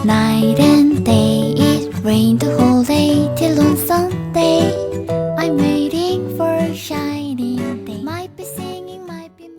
night and day. It rained the whole day till on Sunday. I'm waiting for a shining day. Might be singing, might be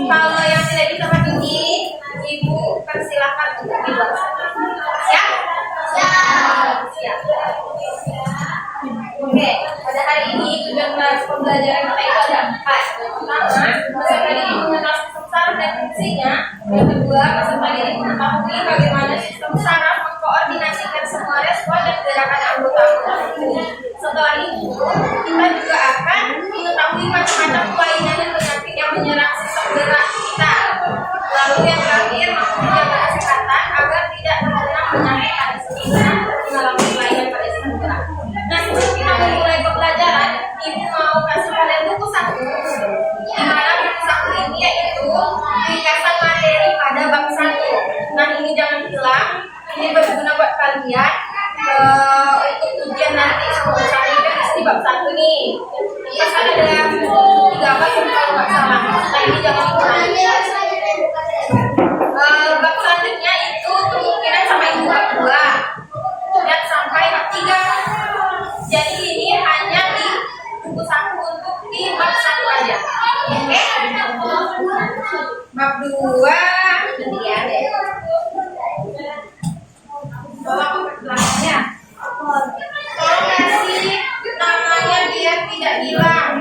kalau yang tidak bisa berdiri, Ibu persilahkan untuk dibuat. Siap? Siap. Oke, pada hari ini tujuan pembelajaran kita itu ada 4. Pertama, peserta didik mengenal sistem saraf dan fungsinya. Yang kedua, peserta didik mengetahui bagaimana sistem saraf mengkoordinasikan semua respon dan gerakan anggota tubuh. Setelah itu, kita juga akan mengetahui macam-macam kelainan dan penyakit yang menyerang sistem gerak kita. Lalu yang terakhir, mampu menjaga kesehatan agar tidak terkena penyakit pada sehingga mengalami kelainan pada sistem gerak. Nah, sebelum kita memulai pembelajaran, Ibu mau kasih kalian buku satu. Di mana buku satu ini yaitu ringkasan materi pada bab 1. Nah, ini jangan hilang. Ini berguna buat kalian untuk ujian nanti sebelum ini kan di bab 1 nih. Pas ada 3 bab kalau nggak salah. Nah, ini jangan hilang. Bab selanjutnya itu kemungkinan sampai bab 2 dan sampai bab 3. Jadi ini hanya di buku 1 untuk di bab 1 aja. Oke? Bab 2 ini ya deh. Tolong belakangnya. Tolong kasih namanya biar tidak hilang.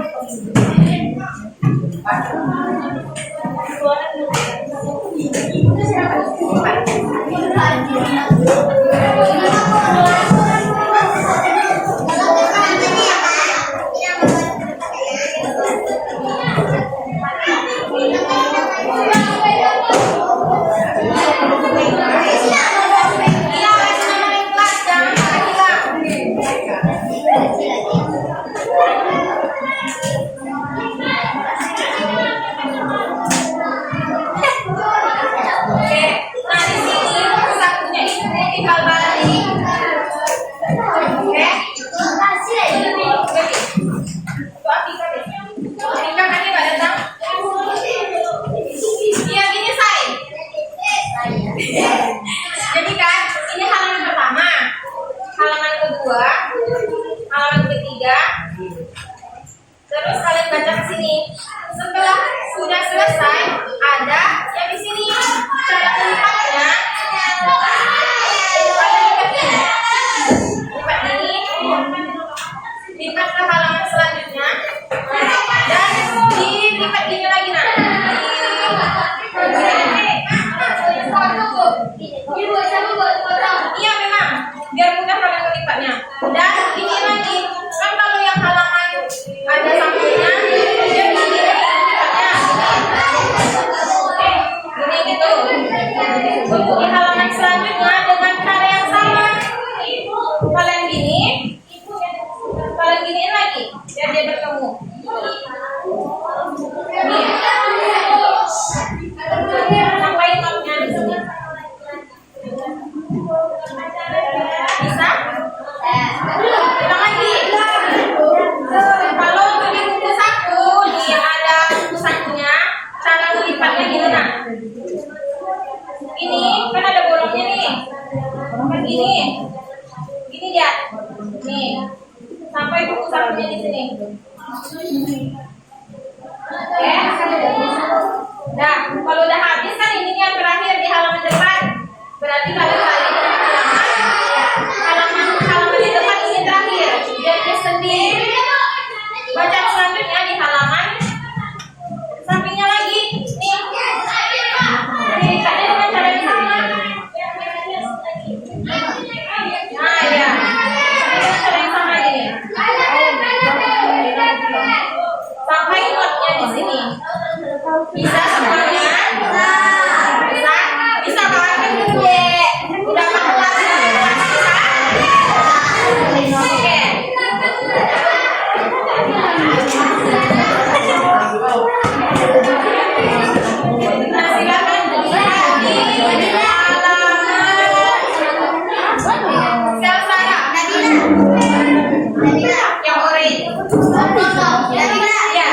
Jadi kan ini halaman pertama, halaman kedua, halaman ketiga. Terus kalian baca ke sini. Setelah sudah selesai, ada yang di sini. Cara melipatnya, lipat ini, lipat ke halaman selanjutnya, dan dilipat ini lagi nah. kan ada bolongnya nih. Kan gini. Gini lihat. Nih. Sampai buku sakunya di sini. Oke. Nah, kalau udah habis kan ini yang terakhir di halaman depan. Berarti kalian balik ke halaman di depan ini terakhir. Jadi sendiri. Baca selanjutnya di halaman sampingnya lagi. Nih. Nih, kalian dengan cara yang sama. Nah, ya. Dengan cara yang sama ini. Sampai notnya di sini. Bisa semuanya? Bisa kan? Gede. Udah makan. Oke. Nah, silakan dilihat di halaman sel saraf. Yang orange. Ya.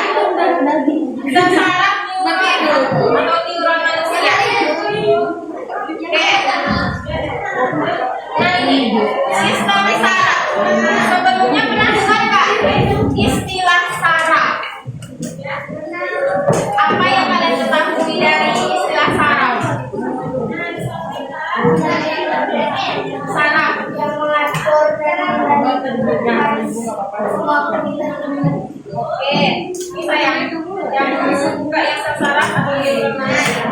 Sel saraf atau neuron manusia. Oke. Nah, ini sistem saraf. Sebelumnya pernah dengar nggak istilah saraf? Apa yang kalian ketahui dari istilah saraf? Saraf. Oke, bisa yang suka yang saraf atau neuron manusia.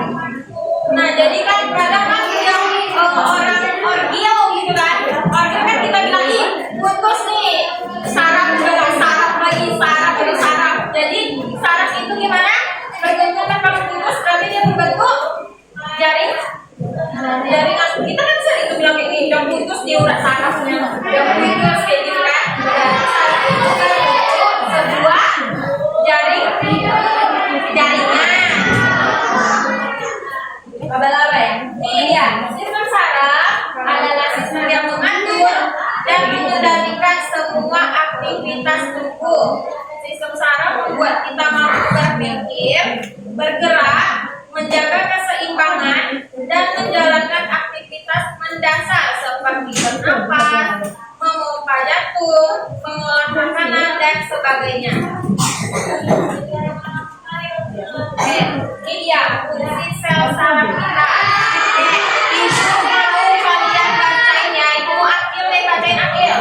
Nah, jadi kan kadang kan yang orang orgil gitu kan, orgil kan kita bilang ih putus nih, saraf juga saraf lagi saraf dari saraf. Jadi saraf itu gimana? Berbentuk kan kalau putus berarti dia berbentuk jaring. Jaringan kita kan sering itu bilang ini yang putus dia udah sarafnya, yang putus kayak gitu kan. Saraf itu berbentuk sebuah jaringan. Laba-laba ya. Ini dia, sistem saraf adalah sistem yang mengatur dan mengendalikan semua aktivitas tubuh. Sistem saraf membuat kita mampu berpikir, bergerak, menjaga keseimbangan, dan menjalankan aktivitas mendasar seperti bernafas, memompa jantung, mengolah makanan, dan sebagainya. Ini dia fungsi sel saraf kita. Ibu mau kalian bacain ya, ibu Akil deh bacain Akil.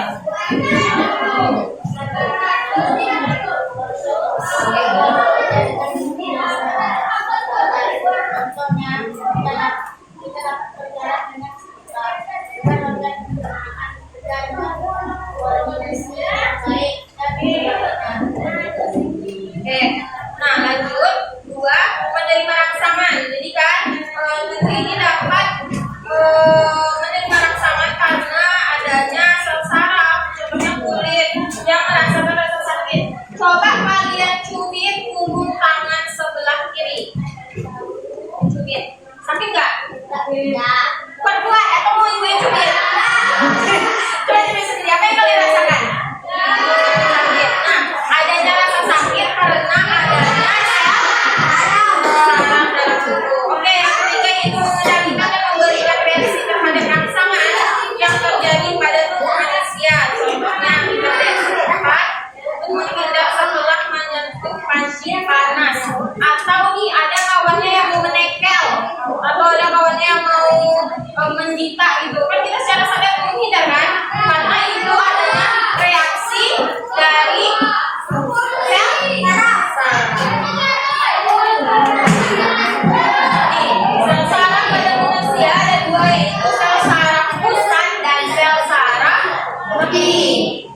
Nah lanjut 2 menerima rangsangan. Jadi kan tubuh ini dapat menerima rangsangan karena adanya sel saraf, contohnya kulit yang merasakan rasa sakit. Coba kalian cubit punggung tangan sebelah kiri. Cubit, sakit nggak? Tidak. Kuat atau mau ibu yang cubit? Coba cubit sendiri. Apa yang kalian rasakan? Sakit. Nah, adanya rasa sakit karena adanya saraf dalam tubuh. Oke, yang ketiga itu mengendalikan dan memberikan reaksi terhadap rangsangan yang terjadi pada tubuh manusia. Contohnya kita lihat menghindar setelah menyentuh panci panas, atau nih ada kawannya yang mau menekel, atau ada kawannya yang mau menjita gitu kan, kita secara sadar menghindar kan, karena itu adalah reaksi dari sel saraf. Sel saraf pada manusia ada 2, yaitu sel saraf pusat dan sel saraf putih.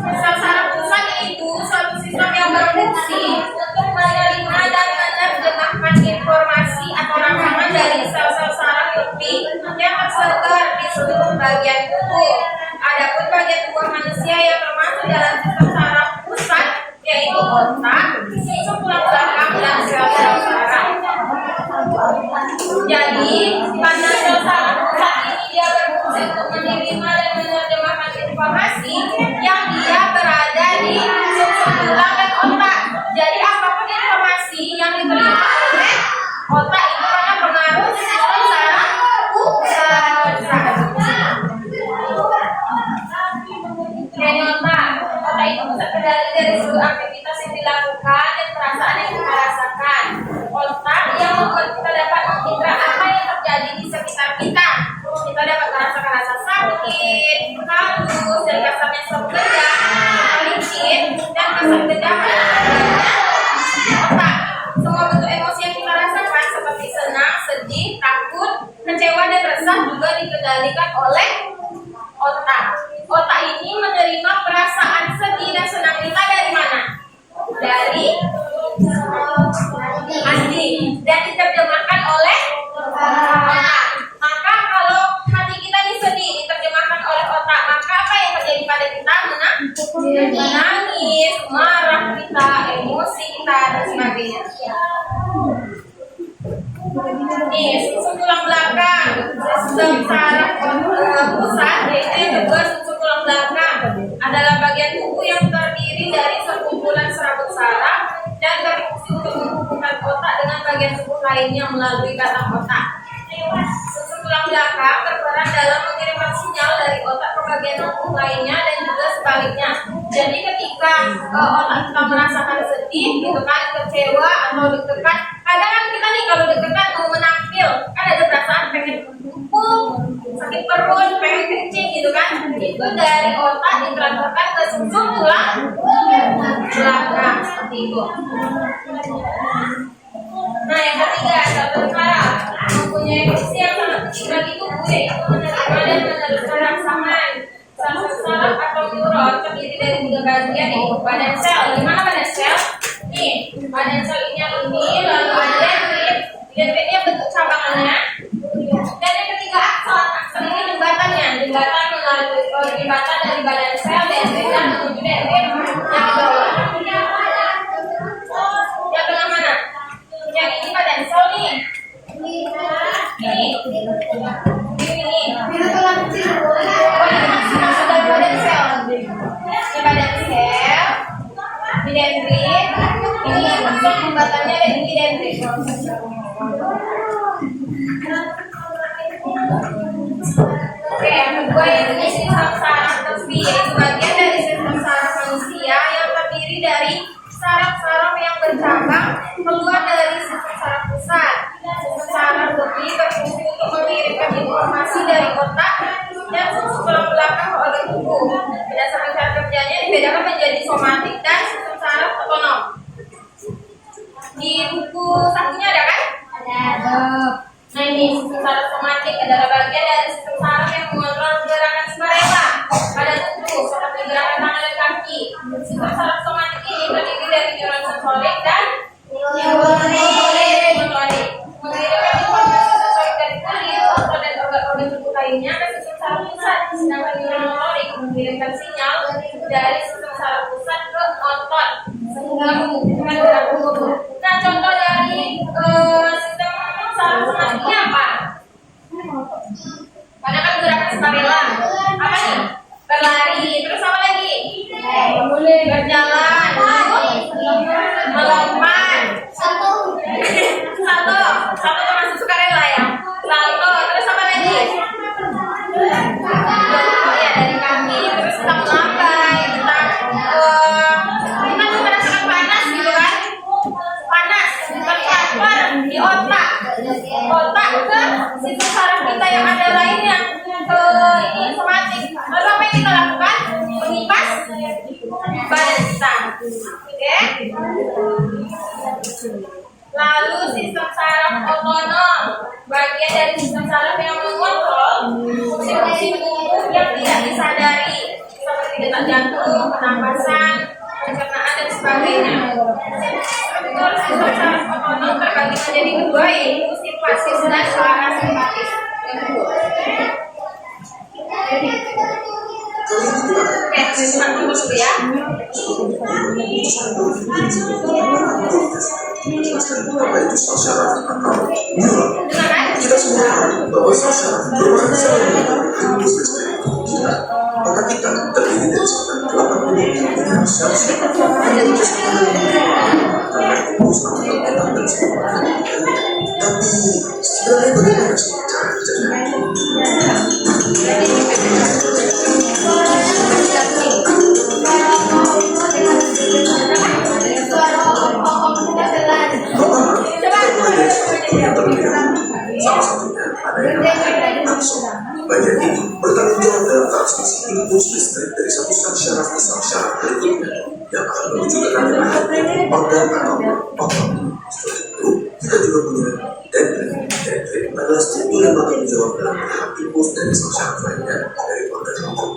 Sel saraf pusat itu suatu sistem yang berfungsi untuk menerima dan menerjemahkan informasi atau rangsangan dari sel-sel saraf putih yang tersebar di seluruh bagian tubuh. Adapun bagian tubuh manusia yang termasuk dalam sistem saraf pusat yaitu otak, sumsum tulang belakang, dan sel-sel saraf. Jadi karena sel saraf pusat ini dia berfungsi untuk menerima dan menerjemahkan informasi yang dia berada di sumsum tulang dan otak. Jadi apapun informasi yang diterima oleh semakin halus dan kasarnya berbeda, licin dan kasar bedah otak. Semua bentuk emosi yang kita rasakan seperti senang, sedih, takut, kecewa dan resah juga dikendalikan oleh otak. Otak ini menerima perasaan sedih dan senang kita dari mana? Dari hati dan diterjemahkan oleh otak. Maka kalau hati kita ini sedih diterjemahkan oleh otak, maka apa yang terjadi pada kita? Menangis, marah kita, emosi kita dan sebagainya. Nih, susun tulang belakang, sistem saraf pusat, yaitu yang kedua susun tulang belakang adalah bagian tubuh yang terdiri dari sekumpulan serabut saraf dan berfungsi untuk menghubungkan otak dengan bagian tubuh lainnya melalui batang otak. Susun tulang belakang berperan dalam mengirimkan sinyal dari otak ke bagian tubuh lainnya dan juga sebaliknya. Jadi ketika otak kita merasakan sedih, gitu kan, kecewa atau deg-degan, kadang kan kita nih kalau deg-degan mau menampil, kan ada perasaan pengen pupuk, sakit perut, pengen kencing gitu kan, itu dari otak ditransferkan ke susun tulang belakang seperti itu. Nah, yang ketiga, satu cara mempunyai fungsi yang sangat penting bagi tubuh, yaitu menerima dan meneruskan rangsangan. Saraf atau neuron terdiri dari 3 bagian, yaitu badan sel. Di mana badan sel? Nih, badan sel ini yang ini, lalu ada dendrit. Dendritnya bentuk cabangannya. Dan yang ketiga akson. Akson ini jembatannya. Jembatan melalui jembatan dari badan sel, dendrit dan menuju dendrit yang di bawah. Yang tengah mana? Yang ini badan sel nih. Ini. Badan sel, ini badan sel, ini dendrit, ini akson jembatannya dan ini dendrit. Oke, yang kedua ini sistem saraf tepi, yaitu bagian dari sistem saraf manusia yang terdiri dari saraf-saraf yang bercabang keluar dari sistem saraf pusat. Sistem saraf tepi berfungsi untuk mengirimkan informasi dari otak dan susun tulang belakang ke organ tubuh. Berdasarkan cara kerjanya dibedakan menjadi somatik dan sistem saraf otonom. Di buku sakunya ada kan? Ada. Nah, ini sistem saraf somatik adalah bagian dari sistem saraf yang mengontrol gerakan sukarela pada tubuh seperti gerakan tangan dan kaki. Sistem saraf somatik ini terdiri dari neuron sensorik dan neuron motorik. Mengirimkan informasi sensorik dari kulit, otot dan organ-organ tubuh lainnya ke sistem saraf pusat, sedangkan neuron motorik mengirimkan sinyal dari sistem saraf pusat ke otot sehingga menghubungkan gerak tubuh. Nah, contoh dari sistem saraf somatik ini apa? Karena kan gerakan sukarela. Apa nih? Berlari, terus apa lagi? Berjalan, melompat. Satu termasuk sukarela ya. Salto, terus apa lagi? Ya, dari kaki, terus kita melambai, kita merasakan panas gitu kan? Panas, terpapar di otak ke sistem saraf kita yang ada lainnya ke ini somatik. Lalu apa yang kita lakukan? Mengipas badan kita. Oke? Lalu sistem saraf otonom, bagian dari sistem saraf yang mengontrol fungsi-fungsi tubuh yang tidak disadari seperti detak jantung, pernapasan, pencernaan dan sebagainya. Struktur sistem saraf otonom terbagi menjadi 2, yaitu simpatis dan parasimpatis. Oke, simak dulu ya. Apa itu sel saraf atau neuron? Kita semua tahu bahwa sel saraf merupakan sel yang menggunakan listrik kita. Otak kita terdiri dari sekitar 80 miliar sel saraf yang karena fokus pada otak dan saraf. Tapi sebenarnya bagaimana sih cara kerjanya? Salah satunya ada yang namanya akson. Bagian ini bertanggung jawab dalam transportasi impuls listrik dari satu sel syaraf ke sel syaraf berikutnya yang akan menuju ke rangkaian organ atau otot. Setelah itu, kita juga punya dendrit. Dendrit adalah struktur yang bertanggung jawab dalam melihat impuls dari sel syaraf lainnya dari organ otot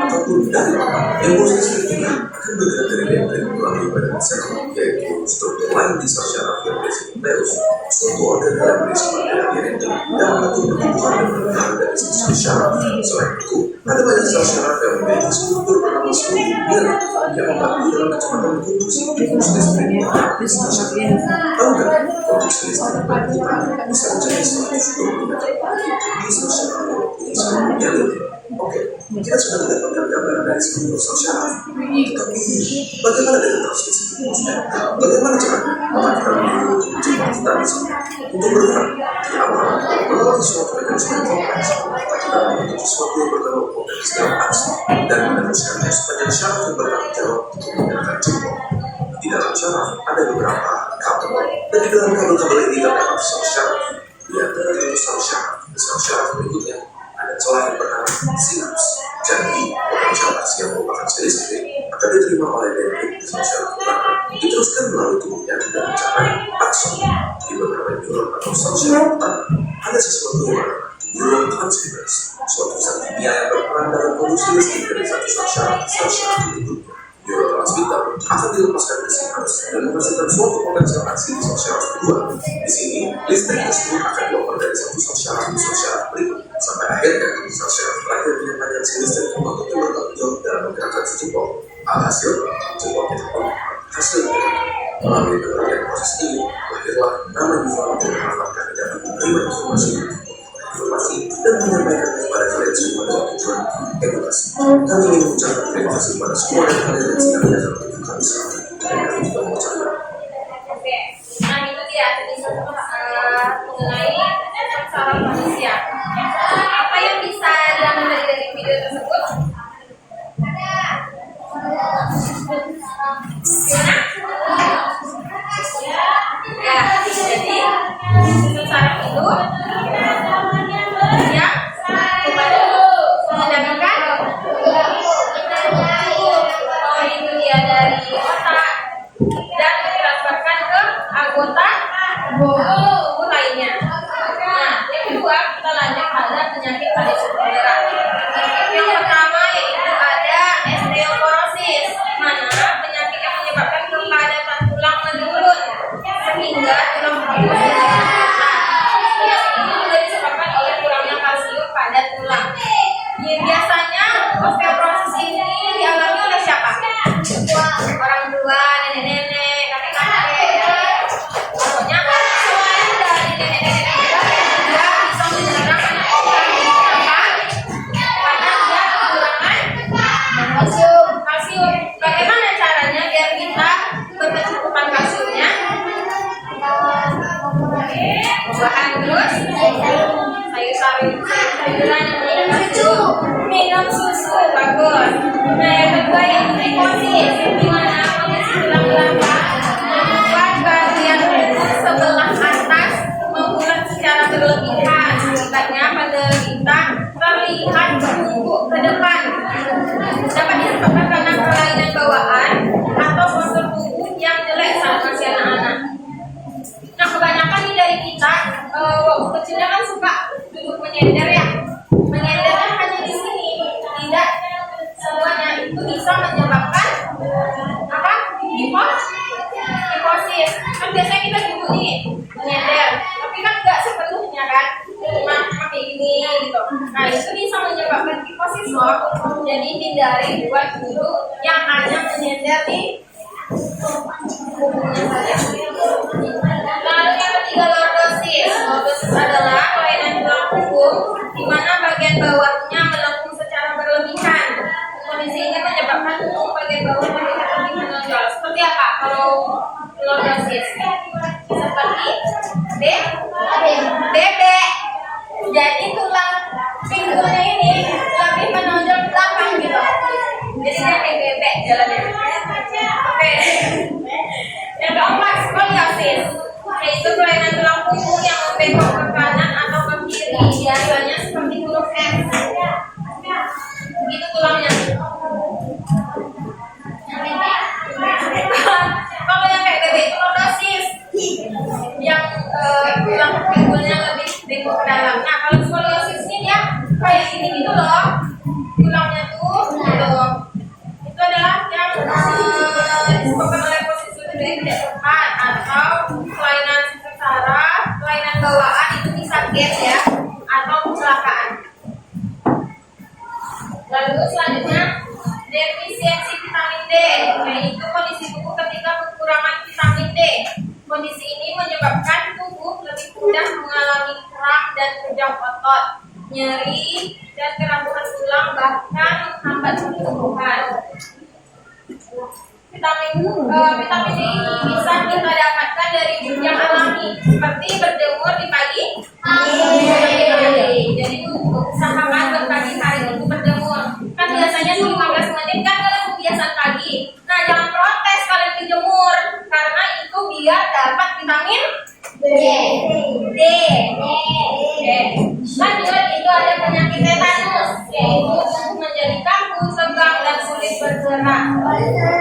ataupun dari otot. Impuls listrik ini akan bergerak dari dendrit melalui badan sel, yaitu struktur lain di sel syaraf yang berisi nukleus, suatu organ yang berisi materi genetik dan mengatur pertumbuhan dan perkembangan dari sel syaraf. Selain itu, ada banyak sel syaraf yang memiliki struktur bernama struktur mirip yang membantu dalam kecepatan konduksi impuls listrik di sel syaraf. Tahu nggak, konduksi listrik bagi kita bisa menjadi 120 meter di sel syaraf yang mempunyai struktur mirip. Oke, kita sudah mendapatkan gambaran dari struktur sel syaraf. Tetapi, bagaimana dengan transmisi impulsnya? Bagaimana caranya? Maka kita perlu coba kita di sini. Untuk bergerak, di awal, melewati suatu mekanisme yang kompleks, kita membentuk sesuatu yang bernama potensial aksi dan meneruskannya sepanjang syaraf yang bertanggung jawab untuk menggunakan jempol. Di dalam syaraf ada beberapa kabel, dan di dalam kabel-kabel ini terdapat sel syaraf. Di antara itu sel syaraf berikutnya ada celah yang bernama sinaps. Jadi, potensial aksi yang merupakan sel listrik akan diterima oleh dendrit di sel syaraf belakang, diteruskan melalui tubuhnya dan mencapai akson. Di beberapa neuron atau sel syaraf utama ada sesuatu yang bernama neurotransmitters, suatu zat kimia yang berperan dalam produksi listrik dari satu sel syaraf ke sel syaraf berikutnya. Neurotransmitter akan dilepaskan ke sinaps dan menghasilkan suatu potensial aksi di sel syaraf kedua. Di sini, listrik tersebut akan dioper dari satu sel syaraf ke sel syaraf berikutnya. Sampai akhirnya, sel syaraf terakhir menyatakan si listrik untuk yang bertanggung jawab dalam menggerakkan si jempol. Alhasil, jempolnya terbentuk. Hasilnya, melalui berbagai proses ini, lahirlah nama neuron yang mengamalkan dapat menerima informasi dan menyampaikannya kepada kalian semua dengan tujuan edukasi. Kami ingin mengucapkan terima kasih kepada semua dari kalian yang sedang mendengar untuk kami sekarang. Dan kami juga mengucapkan. Oke, nah itu dia tadi mengenai saraf manusia. Apa yang bisa diambil dari video tersebut? Ya, jadi sistem saraf itu yang mengendalikan itu dia dari otak dan ditransferkan ke anggota tubuh lainnya. Nah, yang kedua kita lanjut pada penyakit pada saudara. Yang pertama yaitu ada osteoporosis, mana penyakit yang menyebabkan kepadatan tulang menurun sehingga tulang punggung ini juga disebabkan oleh kurangnya kalsium pada tulang. Biasanya osteoporosis ini dialami oleh siapa? Orang tua, nenek-nenek, kakek-kakek, ya. Pokoknya selain dari nenek-nenek juga bisa menyerang anak orang. Kenapa? Karena dia kekurangan kalsium. Bagaimana caranya biar kita berkecukupan kalsiumnya? Buah terus sayuran yang kalsium, minum susu bagus. Nah yang kedua yang trikosis, dimana kondisi tulang belakang membuat bagian tubuh sebelah atas membulat secara berlebihan. Akibatnya penderita terlihat bungkuk ke depan. Dapat disebabkan karena kelainan bawaan atau postur tubuh yang jelek saat masih anak-anak. Nah kebanyakan nih dari kita waktu kecilnya kan suka duduk menyender ya. Menyendernya hanya di sini, tidak semuanya itu bisa menyebabkan apa? Hiposis. Kan biasanya kita duduk nih menyender, tapi kan nggak sepenuhnya kan, cuma pakai gini gitu. Nah itu bisa menyebabkan hiposis loh. Jadi hindari buat duduk yang hanya menyender di punggungnya saja. Lalu yang ketiga lordosis. Lordosis adalah kelainan tulang punggung di mana bagian bawahnya melengkung secara berlebihan. Kondisi ini menyebabkan punggung bagian bawah terlihat lebih menonjol. Seperti apa kalau lordosis? Seperti bebek. Jadi tulang pinggulnya ini lebih menonjol ke belakang gitu. Jadi kayak bebek jalannya. Oke. Yang keempat, skoliosis, yaitu kelainan tulang punggung yang membengkok ke kanan atau ke kiri, biasanya seperti huruf S. Begitu pinggulnya lebih bengkok ke dalam. Nah, kalau skoliosis ini dia kayak ini gitu loh, tulangnya tuh gitu. Itu adalah yang disebabkan oleh posisi berdiri tidak tepat atau kelainan sistem saraf, kelainan bawaan itu bisa gap ya, atau kecelakaan. Lalu selanjutnya defisiensi vitamin D, yaitu kondisi tubuh ketika kekurangan vitamin D. Kondisi ini menyebabkan tubuh lebih mudah mengalami kram dan kejang otot, nyeri, dan kerambuhan tulang, bahkan menghambat pertumbuhan. Vitamin D ini bisa kita dapatkan dari yang alami, seperti berjemur di pagi hari. Jadi usahakan berpagi hari untuk berjemur. Kan biasanya 15 menit kan kalau kebiasaan pagi. Nah, jangan protes kalian dijemur karena itu biar dapat vitamin D. Lanjut, itu ada penyakit tetanus, yaitu menjadi kaku, tegang, dan sulit bergerak.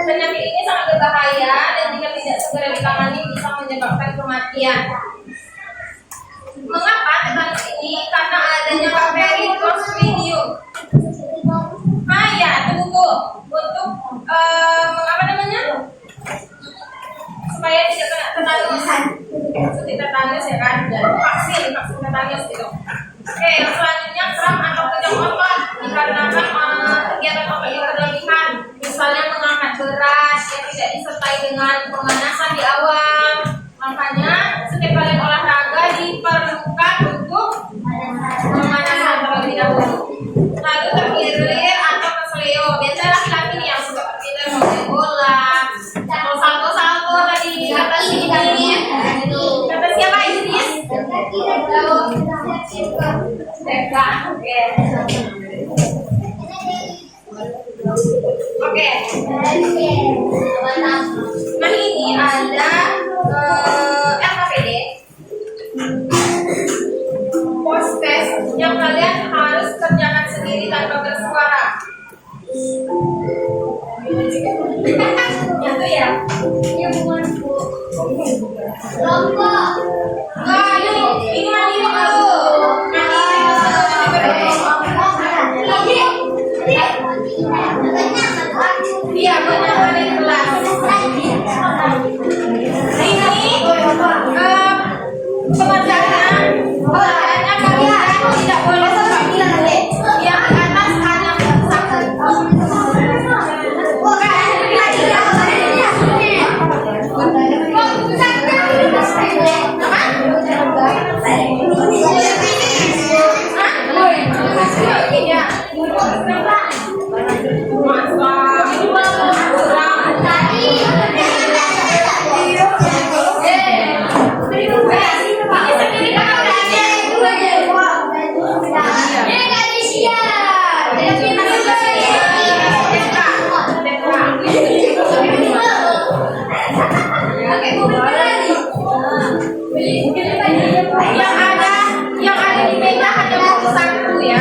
Penyakit ini sangat berbahaya dan jika tidak segera ditangani bisa menyebabkan kematian. Mengapa tetanus ini? Karena adanya bakteri Clostridium. Ah ya, tunggu. Untuk mengapa namanya? Supaya tidak kena tetanus. Suntik tetanus ya kan? Vaksin tetanus gitu. Oke, yang selanjutnya kram atau kejang otot dikarenakan kegiatan otot yang berlebihan, misalnya mengangkat berat yang tidak disertai dengan pemanasan di awal. Makanya setiap kali olahraga diperlukan untuk pemanasan terlebih dahulu. Lalu tergilir atau kesleo, biasanya laki-laki nih yang suka tergilir main bola atau salto-salto tadi kata sini. Kata siapa ini? Teka. Oke. Nah, ini ada LKPD post test yang kalian harus kerjakan sendiri tanpa bersuara. Itu ya? Iya bukan bu. Lombok. Ini mandi dulu. Iya, benar ada di kelas. Ini pengerjaan kalian tidak boleh seperti yang di atas hanya yang ada di meja hanya buku satu ya.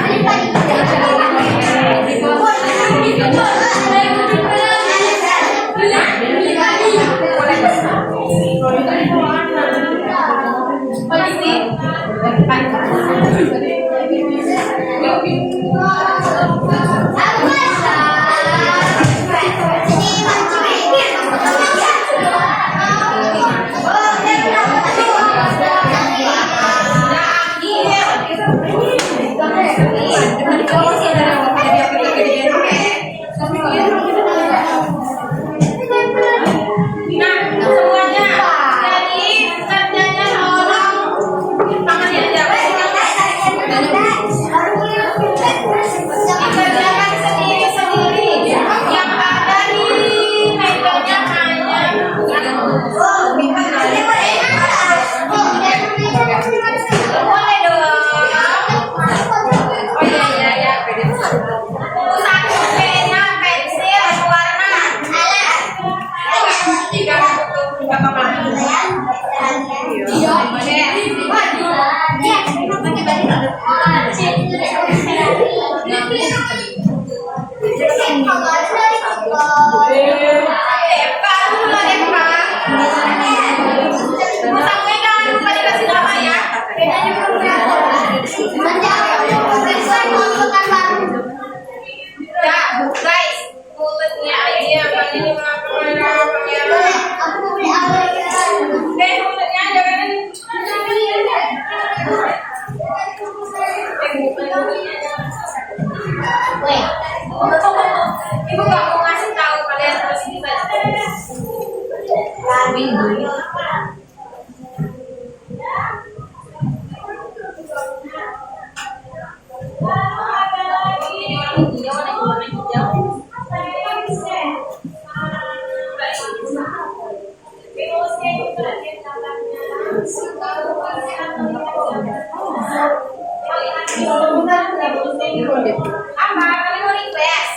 Apa? Kami mau request.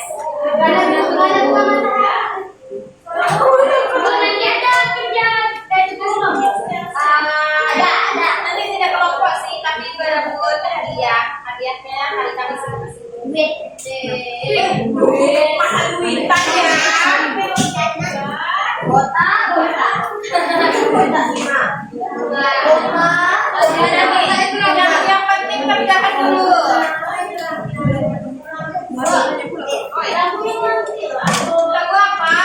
Ada. Nanti tidak kelompok sih, tapi berebut hadiah. Hadiahnya hari Kamis ini. Masa duitan ya? Kota. Yang penting kerjakan dulu. Lagu apa?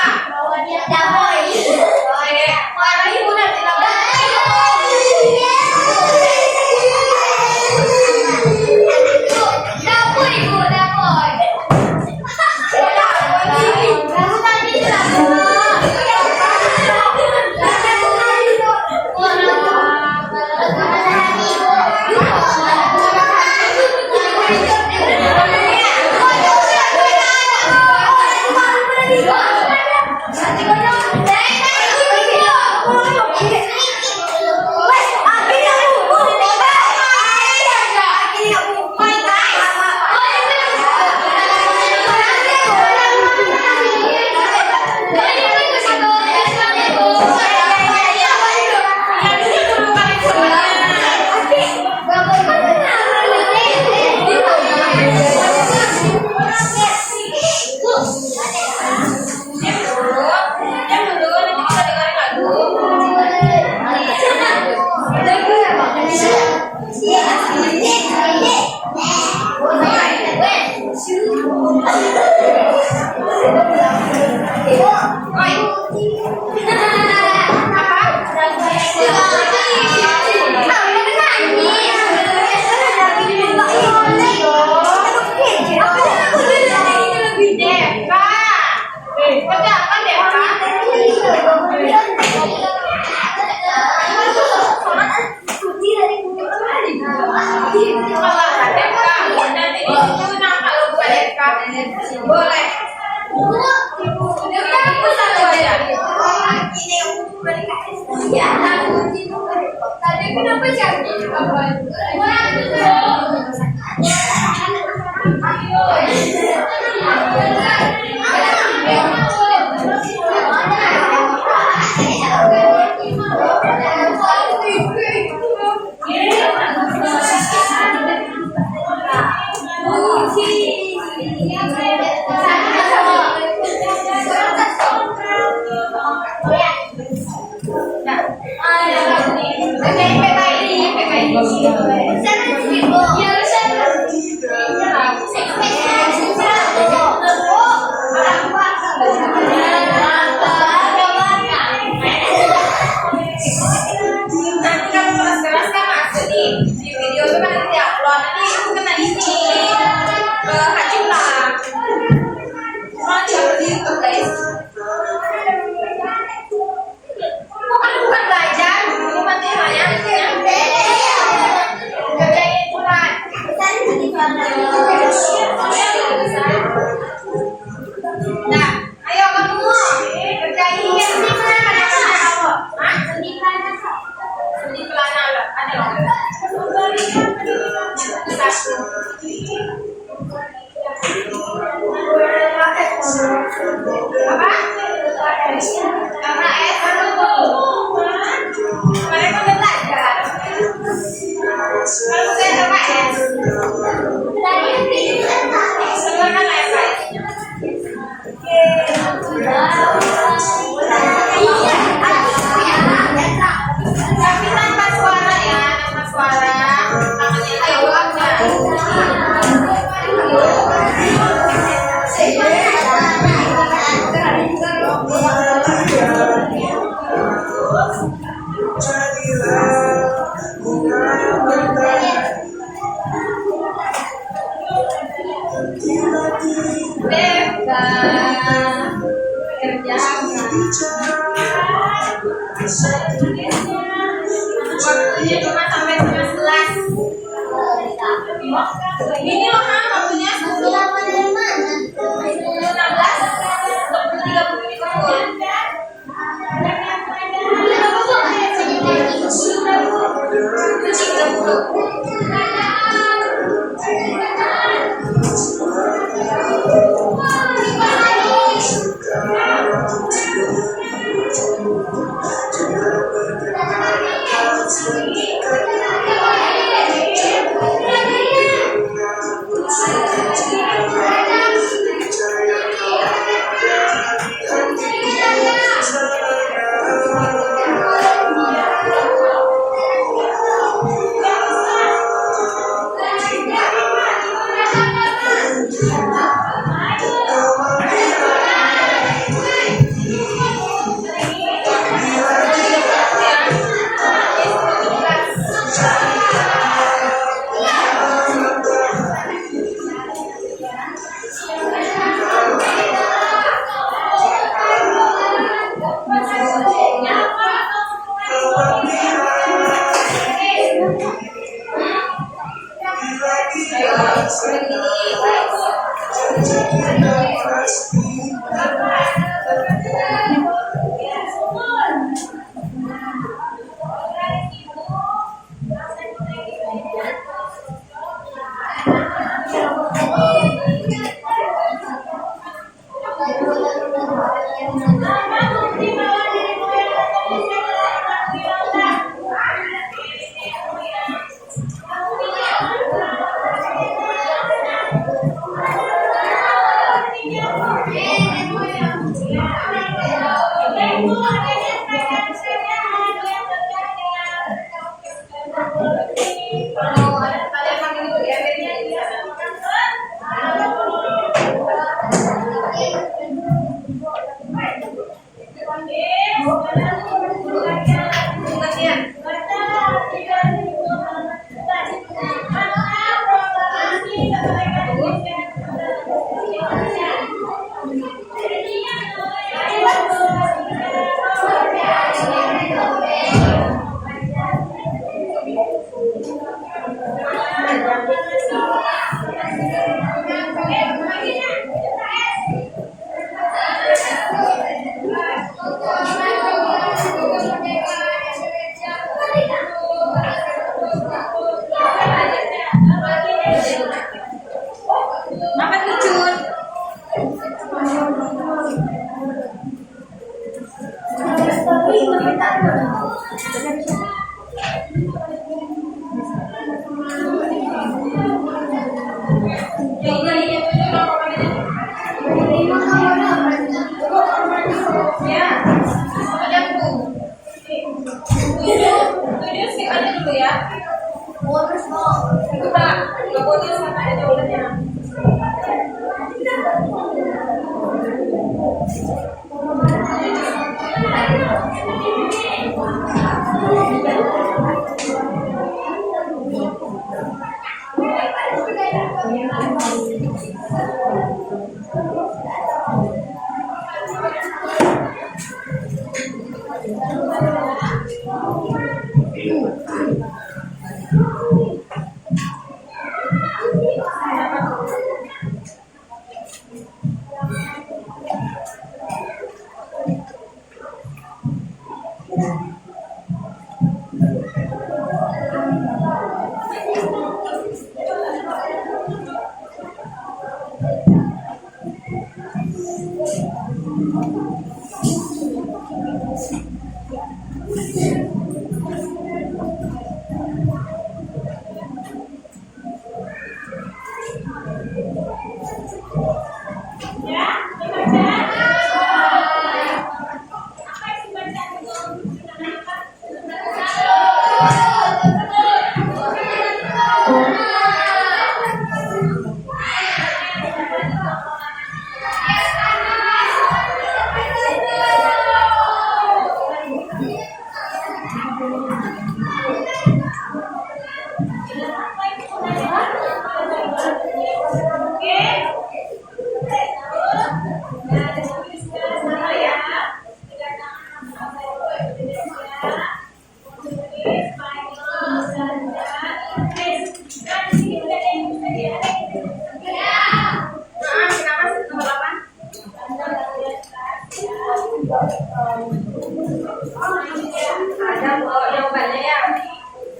Boleh. Tadi kenapa jadi?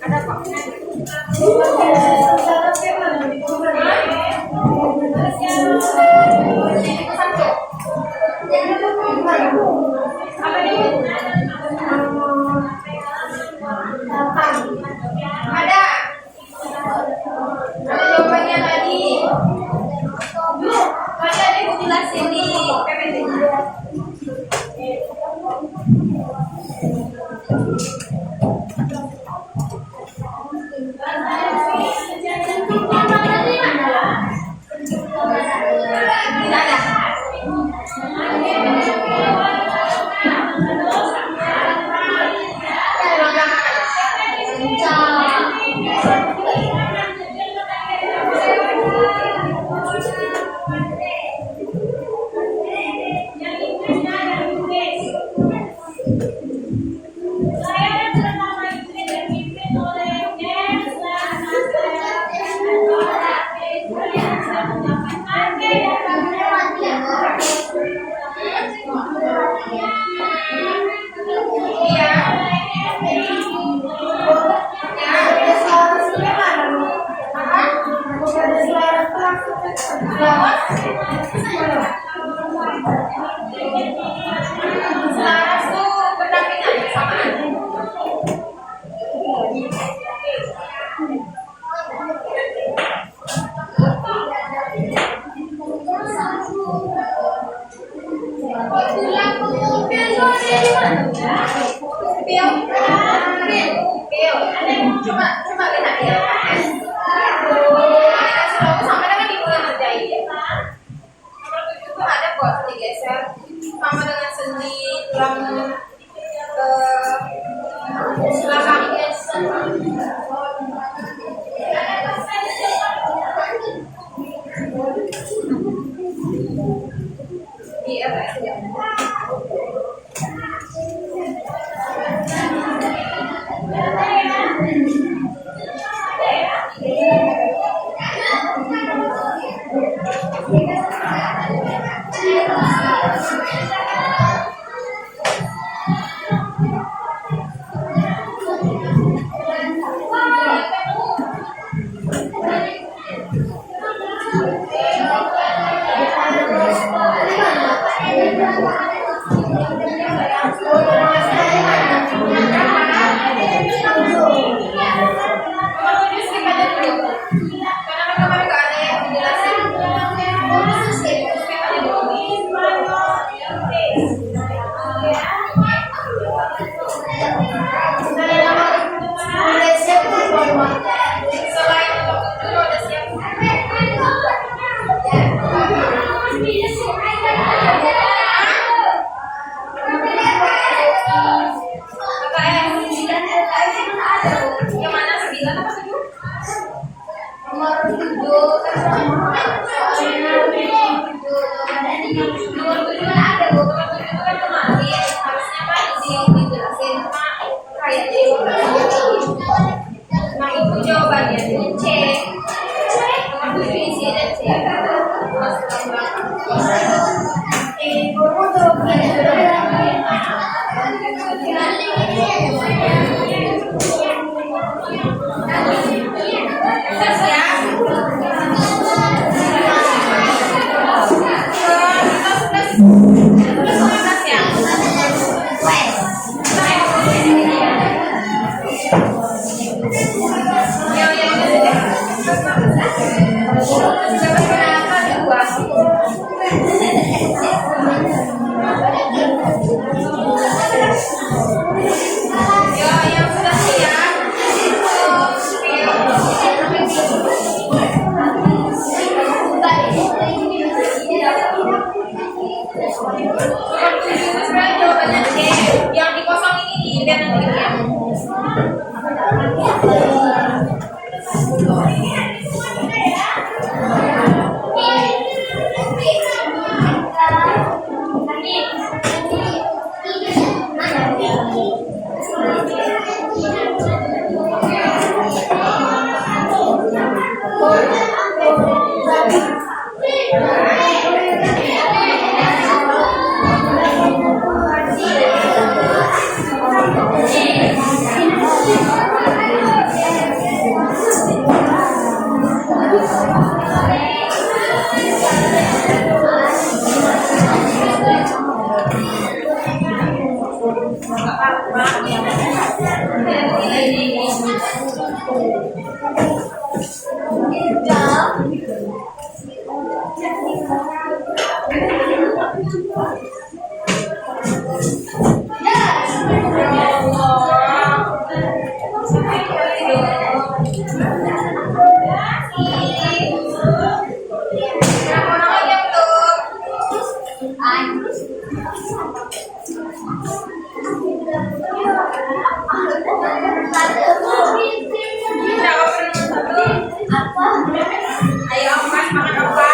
Ada kok. Selaras tuh berdampingan bersamaan. Coba lihat ya. Sampai dengan dimulai ngerjain ya. Nomor 7 tuh ada kok digeser sama dengan sendi tulang belakang. Iya, ya. Nah itu jawabannya C. Nomor 7 isinya C. Yang dikosongin ini biar nanti lihat. Ayo, Mas, makan apa?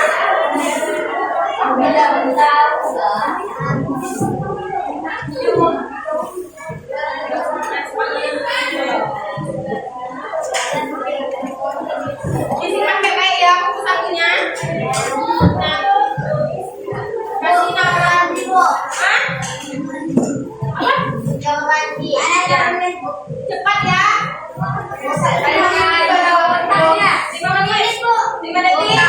Isi pakai baik ya, buku sakunya. Kasih nama. Hah? Cepat ya. 5 menit. 5 detik.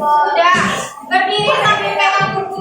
Udah, berdiri sambil pegang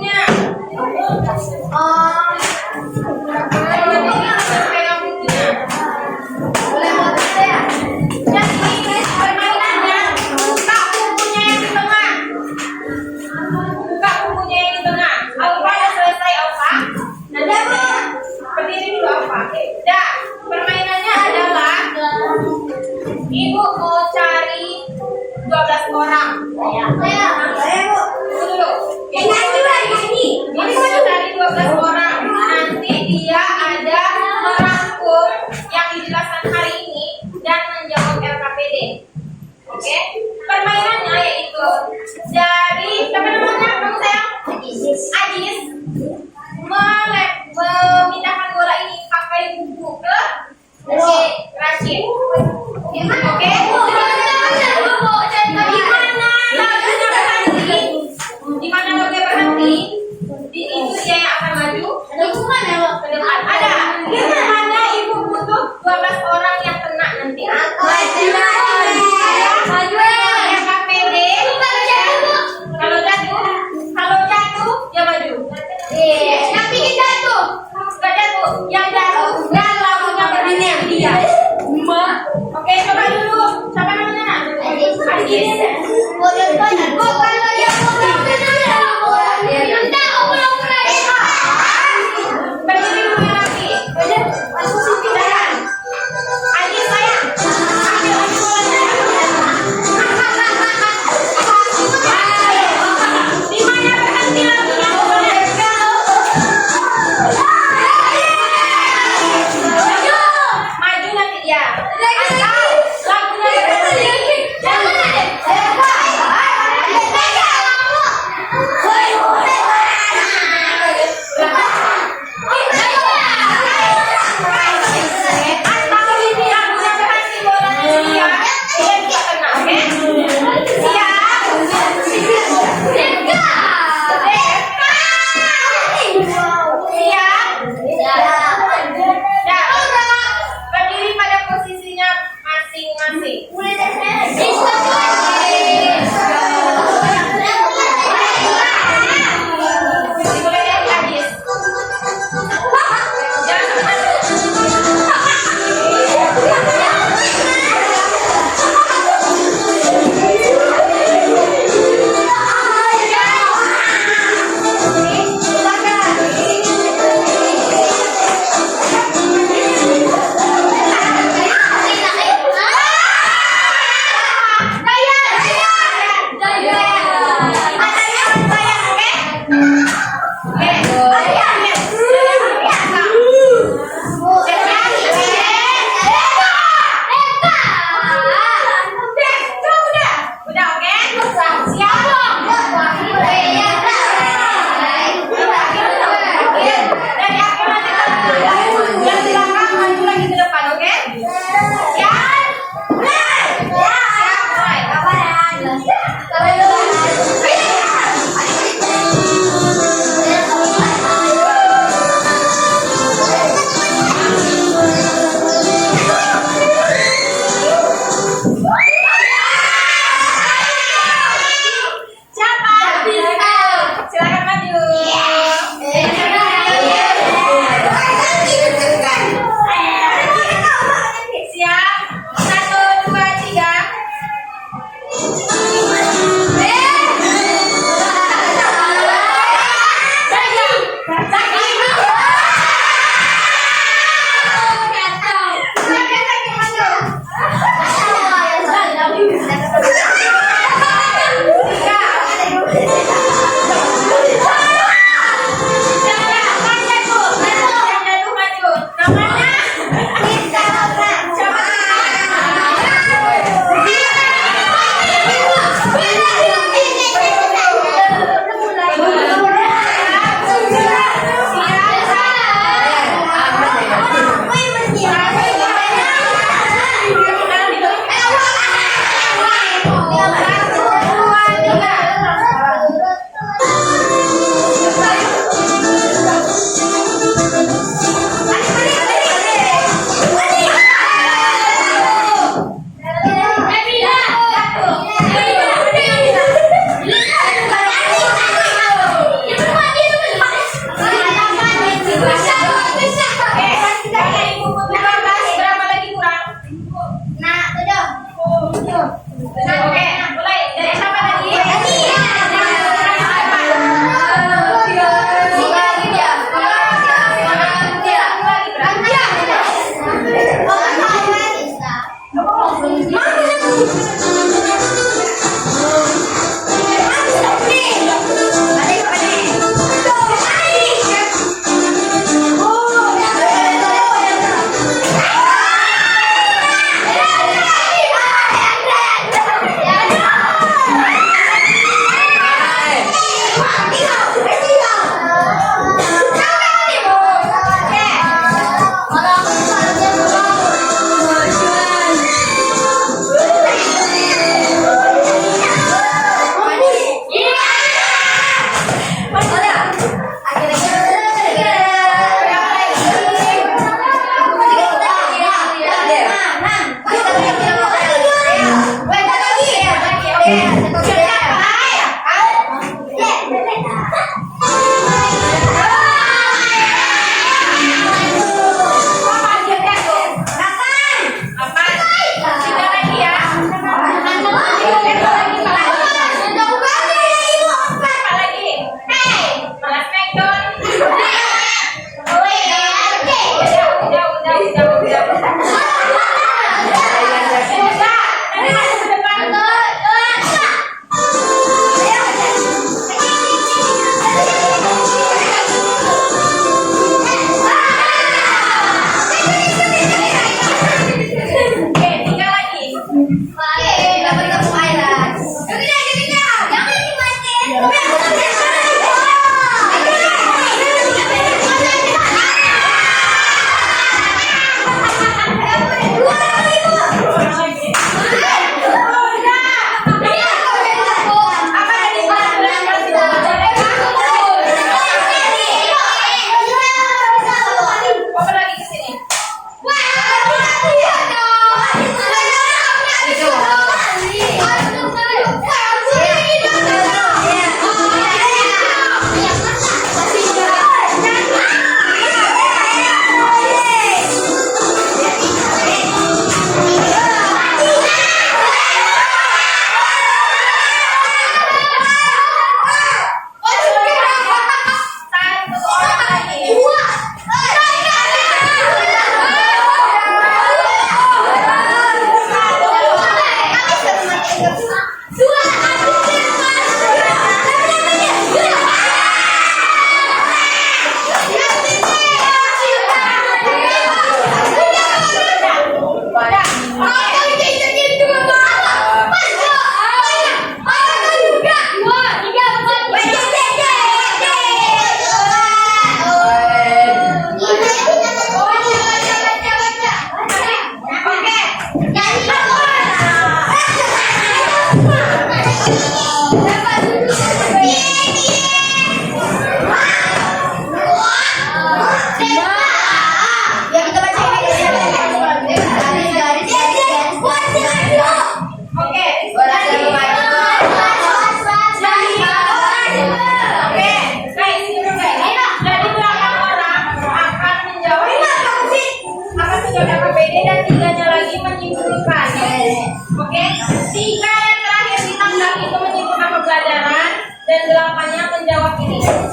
Boleh.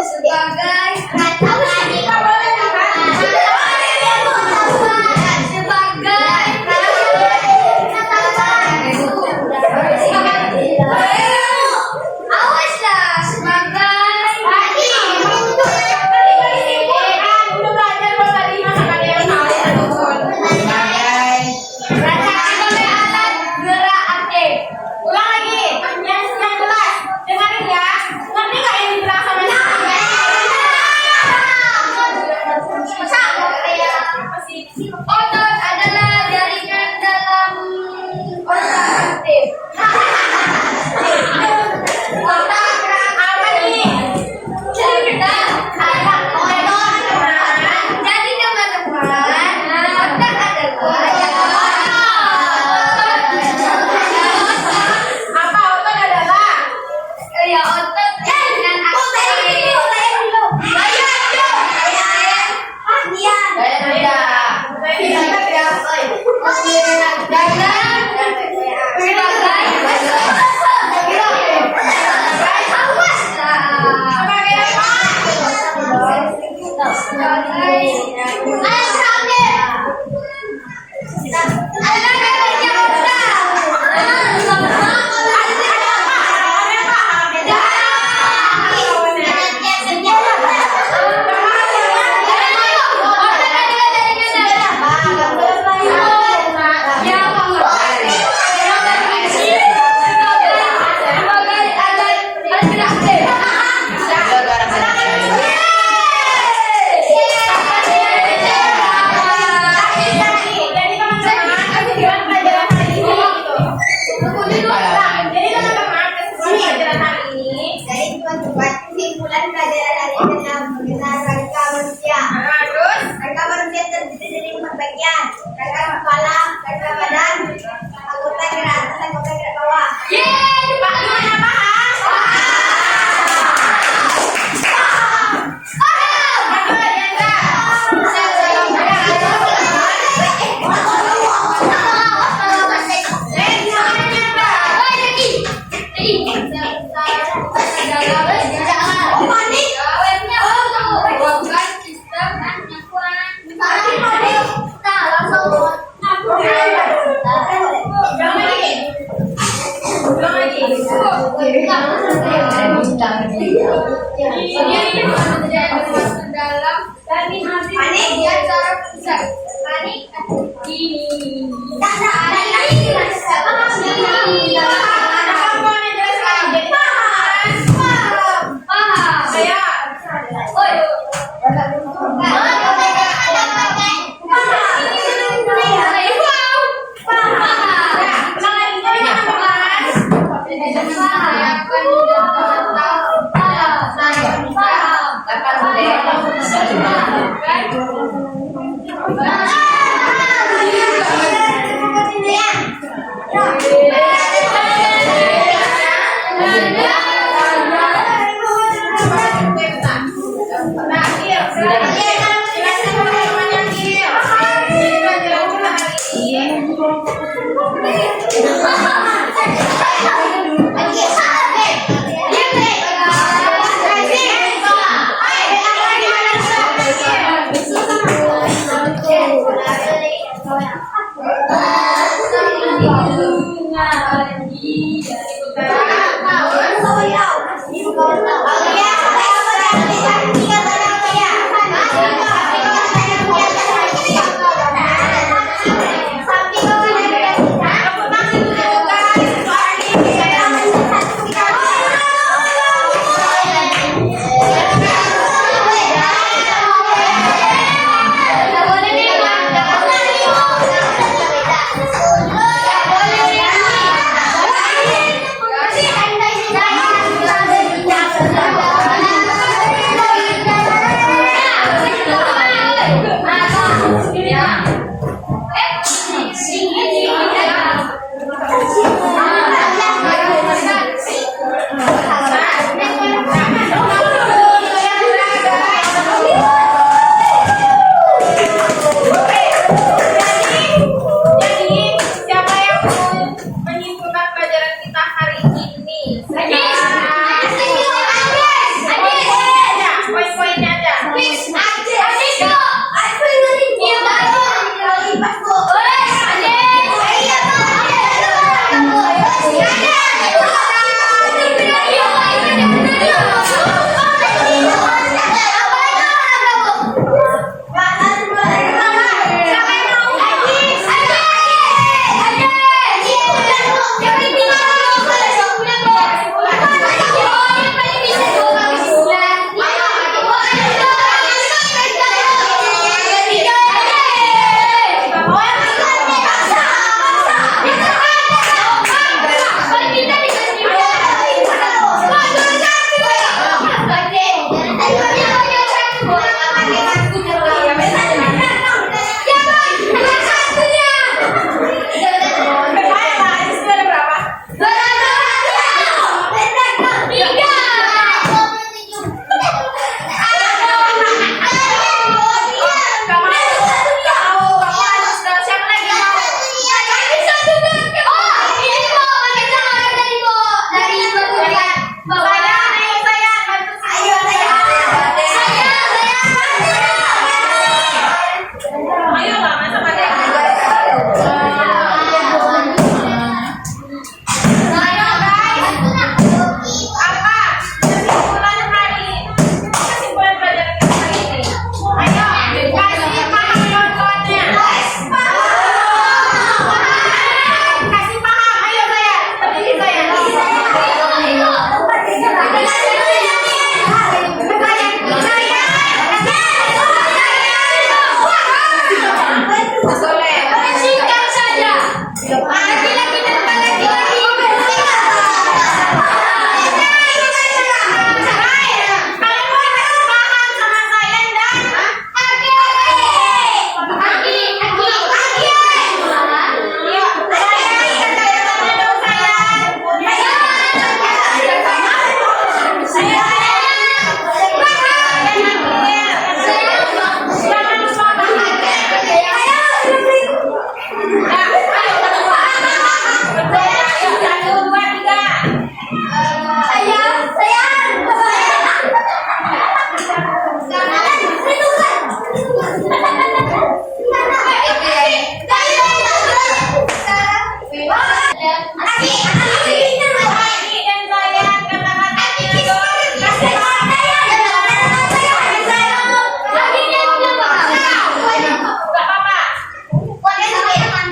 Sebagai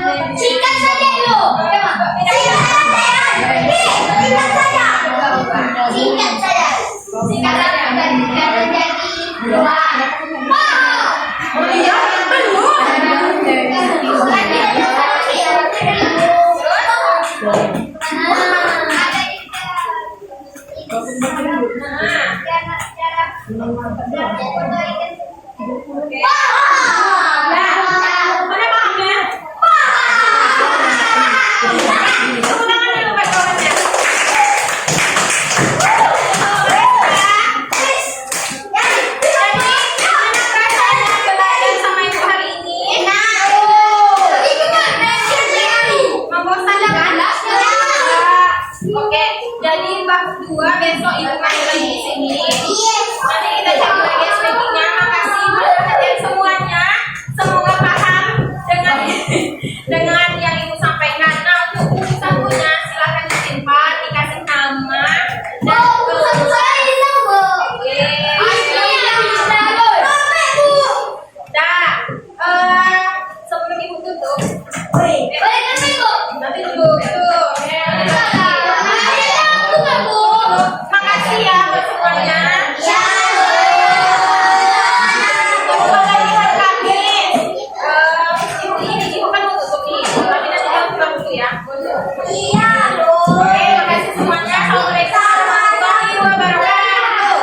Singkat saja dulu. Singkat saja. Singkat saja. Singkat saja. Karena jadi dua. Oh iya, belum. Oke, jadi bab 2 besok ibu main lagi di sini. Nanti kita cari lagi SPG-nya. Makasih buat kalian semuanya. Semoga paham dengan dengan yang ibu sampaikan. Nah, untuk buku sakunya silahkan disimpan, dikasih nama dan sebelum ibu tutup, nanti duduk. Makasih ya buat semuanya. Jumpa lagi hari Kamis. Ibu kan mau tutup nih, tapi nanti kamu pulang dulu ya. Oke, makasih semuanya. Assalamualaikum warahmatullahi wabarakatuh.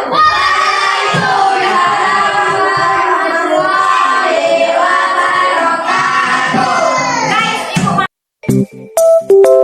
Guys, ibu